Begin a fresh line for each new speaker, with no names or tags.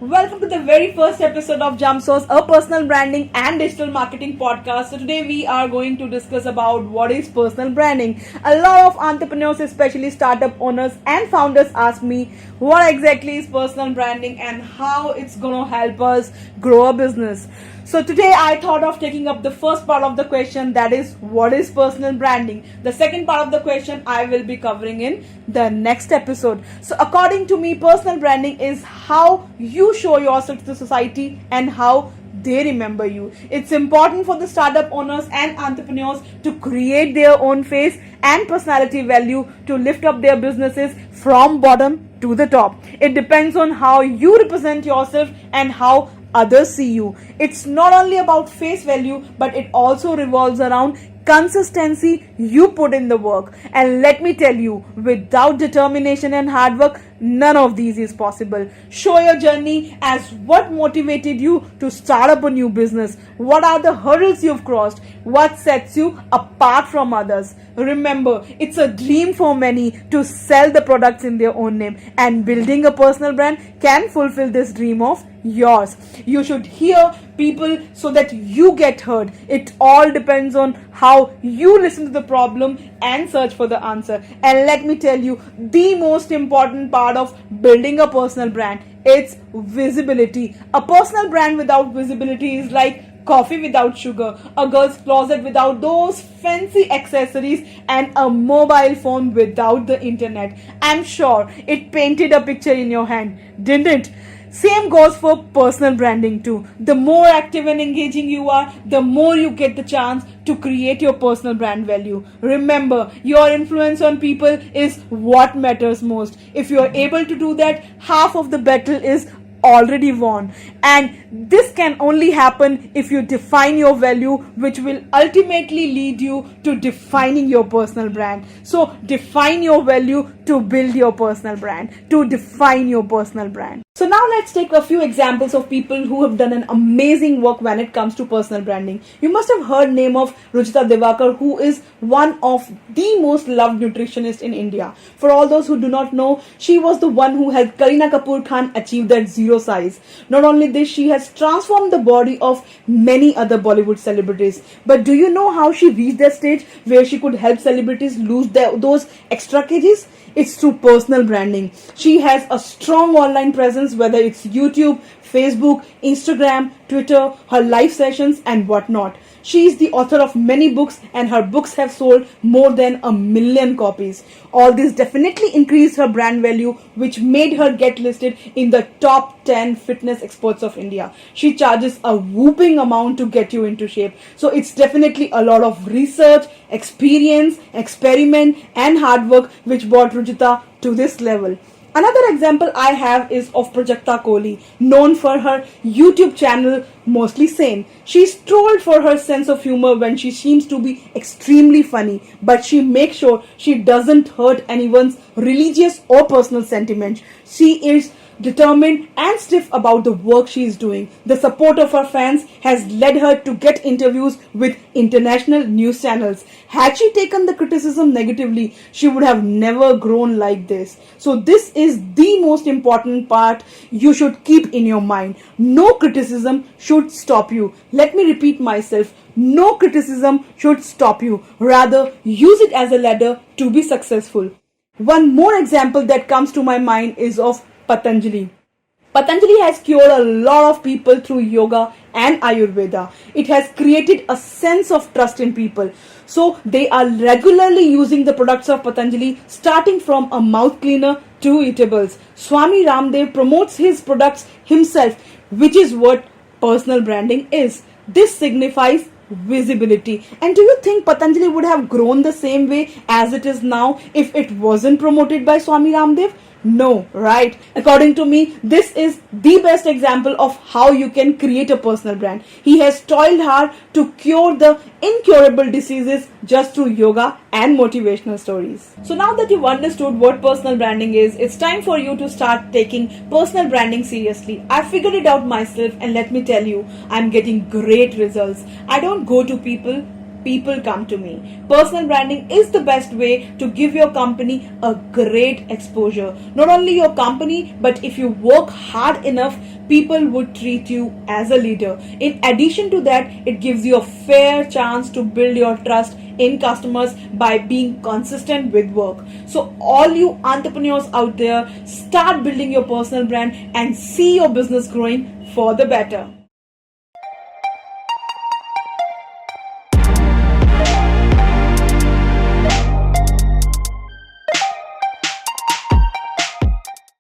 Welcome to the very first episode of JumpSource, a personal branding and digital marketing podcast. So today we are going to discuss about what is personal branding. A lot of entrepreneurs, especially startup owners and founders, ask me what exactly is personal branding and how it's going to help us grow a business. So today I thought of taking up the first part of the question, that is what is personal branding. The second part of the question I will be covering in the next episode. So according to me, personal branding is how you show yourself to the society and how they remember you. It's important for the startup owners and entrepreneurs to create their own face and personality value to lift up their businesses from bottom to the top. It depends on how you represent yourself and how others see you. It's not only about face value, but it also revolves around consistency you put in the work. And let me tell you, without determination and hard work, none of these is possible. Show your journey as what motivated you to start up a new business. What are the hurdles you've crossed? What sets you apart from others? Remember, it's a dream for many to sell the products in their own name, and building a personal brand can fulfill this dream of yours. You should hear people so that you get heard. It all depends on how you listen to the problem and search for the answer. And let me tell you, the most important part of building a personal brand, it's visibility. A personal brand without visibility is like coffee without sugar, a girl's closet without those fancy accessories, and a mobile phone without the internet. I'm sure it painted a picture in your hand, didn't it? Same goes for personal branding too. The more active and engaging you are, the more you get the chance to create your personal brand value. Remember, your influence on people is what matters most. If you are able to do that, half of the battle is already won. And this can only happen if you define your value, which will ultimately lead you to defining your personal brand. So define your value to build your personal brand, to define your personal brand. So now let's take a few examples of people who have done an amazing work when it comes to personal branding. You must have heard name of Ruchita Devakar, who is one of the most loved nutritionists in India. For all those who do not know, she was the one who helped Kareena Kapoor Khan achieve that zero size. Not only this, she has transformed the body of many other Bollywood celebrities. But do you know how she reached that stage where she could help celebrities lose those extra kgs? It's through personal branding. She has a strong online presence, whether it's YouTube, Facebook, Instagram, Twitter, her live sessions and whatnot. She is the author of many books and her books have sold more than 1 million copies. All this definitely increased her brand value, which made her get listed in the top 10 fitness experts of India. She charges a whooping amount to get you into shape. So it's definitely a lot of research, experience, experiment and hard work which brought Ruchita to this level. Another example I have is of Prajakta Kohli, known for her YouTube channel Mostly Sane. She's trolled for her sense of humor when she seems to be extremely funny, but she makes sure she doesn't hurt anyone's religious or personal sentiments. She is determined and stiff about the work she is doing. The support of her fans has led her to get interviews with international news channels. Had she taken the criticism negatively, she would have never grown like this. So this is the most important part you should keep in your mind. No criticism should stop you. Let me repeat myself. No criticism should stop you. Rather, use it as a ladder to be successful. One more example that comes to my mind is of Patanjali. Patanjali has cured a lot of people through yoga and Ayurveda. It has created a sense of trust in people. So they are regularly using the products of Patanjali, starting from a mouth cleaner to eatables. Swami Ramdev promotes his products himself, which is what personal branding is. This signifies visibility. And do you think Patanjali would have grown the same way as it is now if it wasn't promoted by Swami Ramdev? No, right? According to me, this is the best example of how you can create a personal brand. He has toiled hard to cure the incurable diseases just through yoga and motivational stories. So now that you've understood what personal branding is, it's time for you to start taking personal branding seriously. I figured it out myself and let me tell you, I'm getting great results. I don't go to people, people come to me. Personal branding is the best way to give your company a great exposure. Not only your company, but if you work hard enough, people would treat you as a leader. In addition to that, it gives you a fair chance to build your trust in customers by being consistent with work. So all you entrepreneurs out there, start building your personal brand and see your business growing for the better.